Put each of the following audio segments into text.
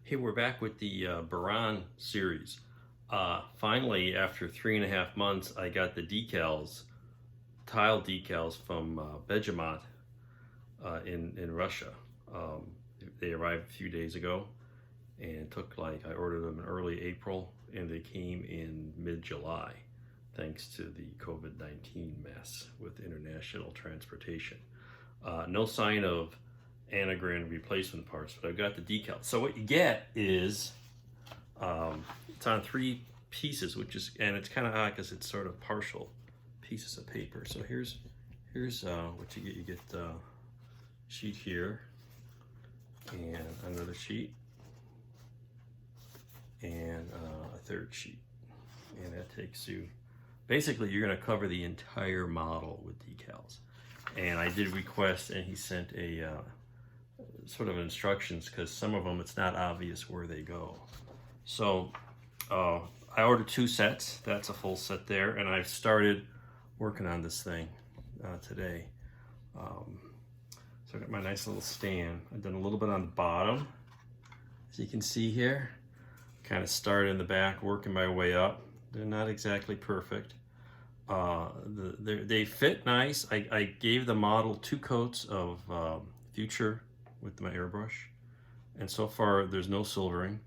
Hey, we're back with the Buran series. Finally, after 3.5 months, I got the decals, tile decals from Begemot in Russia. Um, they arrived a few days ago and took I ordered them in early April and they came in mid-July thanks to the COVID-19 mess with international transportation. No sign of anagram replacement parts, but I've got the decal. So what you get is it's on 3 pieces, and it's kind of odd because it's sort of partial pieces of paper. So here's what you get. You get the sheet here, and another sheet, and a third sheet, and that takes you. Basically, you're going to cover the entire model with decals. And I did request, and he sent a sort of instructions because some of them it's not obvious where they go. So I ordered 2 sets. That's a full set there, and I've started working on this thing today. So I got my nice little stand. I've done a little bit on the bottom, as you can see here. Kind of started in the back, working my way up. They're not exactly perfect. They fit nice. I gave the model 2 coats of Future with my airbrush, and so far there's no silvering.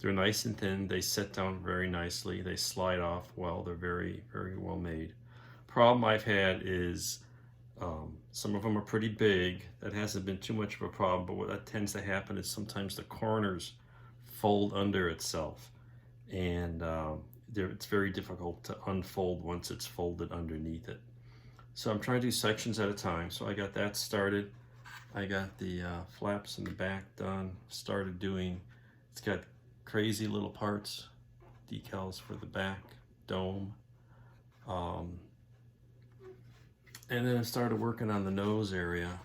They're nice and thin. They set down very nicely. They slide off well. They're very, very well made. Problem I've had is some of them are pretty big. That hasn't been too much of a problem, but what that tends to happen is sometimes the corners fold under itself, and it's very difficult to unfold once it's folded underneath it. So I'm trying to do sections at a time. So I got that started. I got the flaps in the back done. Started doing, it's got crazy little parts, decals for the back dome. And then I started working on the nose area.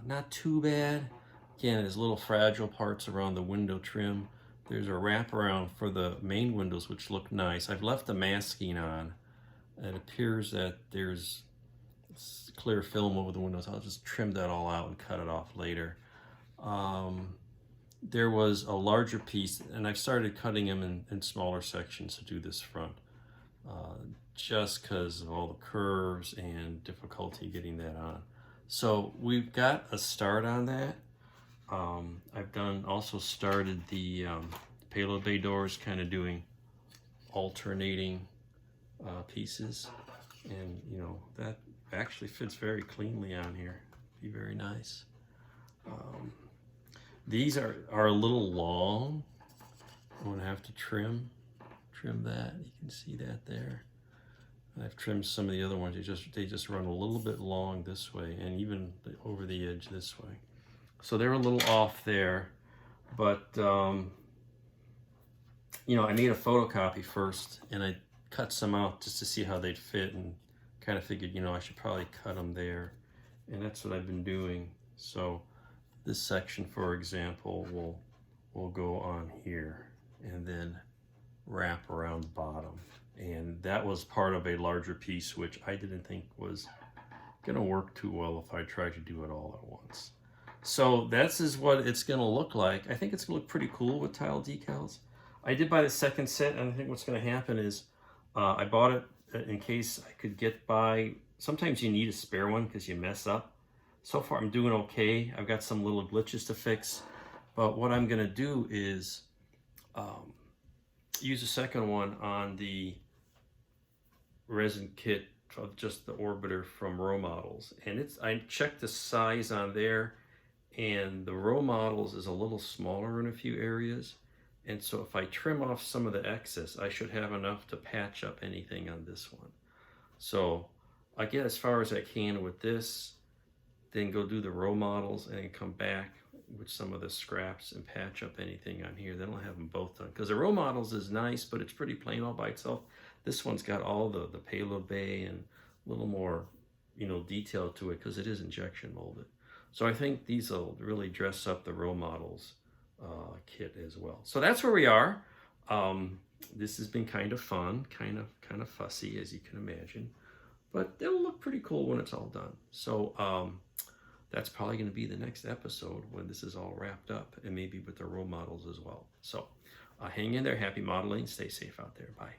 Not too bad. Again, there's little fragile parts around the window trim. There's a wraparound for the main windows, which look nice. I've left the masking on. It appears that there's clear film over the windows. I'll just trim that all out and cut it off later. There was a larger piece, and I've started cutting them in smaller sections to do this front, just because of all the curves and difficulty getting that on. So we've got a start on that. I've also started the payload bay doors, kind of doing alternating pieces, and that actually fits very cleanly on here. Be very nice. These are a little long. I'm gonna have to trim that. You can see that there. I've trimmed some of the other ones. They just run a little bit long this way, and even over the edge this way. So they're a little off there, but I made a photocopy first, and I cut some out just to see how they'd fit, and kind of figured, I should probably cut them there, and that's what I've been doing. So this section, for example, will go on here, and then wrap around the bottom, and that was part of a larger piece, which I didn't think was gonna work too well if I tried to do it all at once. So this is what it's gonna look like. I think it's gonna look pretty cool with tile decals. I did buy the second set, and I think what's gonna happen is I bought it in case I could get by. Sometimes you need a spare one because you mess up. So far I'm doing okay. I've got some little glitches to fix, but what I'm gonna do is use the second one on the resin kit of just the orbiter from Row Models, and I checked the size on there, and the Row Models is a little smaller in a few areas, and so if I trim off some of the excess, I should have enough to patch up anything on this one. So I get as far as I can with this, then go do the Row Models, and then come back with some of the scraps and patch up anything on here. Then I'll have them both done, because the Row Models is nice, but it's pretty plain all by itself. This one's got all the payload bay and a little more detail to it, because it is injection molded. So I think these will really dress up the Row Models kit as well. So that's where we are. This has been kind of fun, kind of fussy, as you can imagine, but it'll look pretty cool when it's all done. So that's probably going to be the next episode when this is all wrapped up, and maybe with the role models as well. So hang in there. Happy modeling. Stay safe out there. Bye.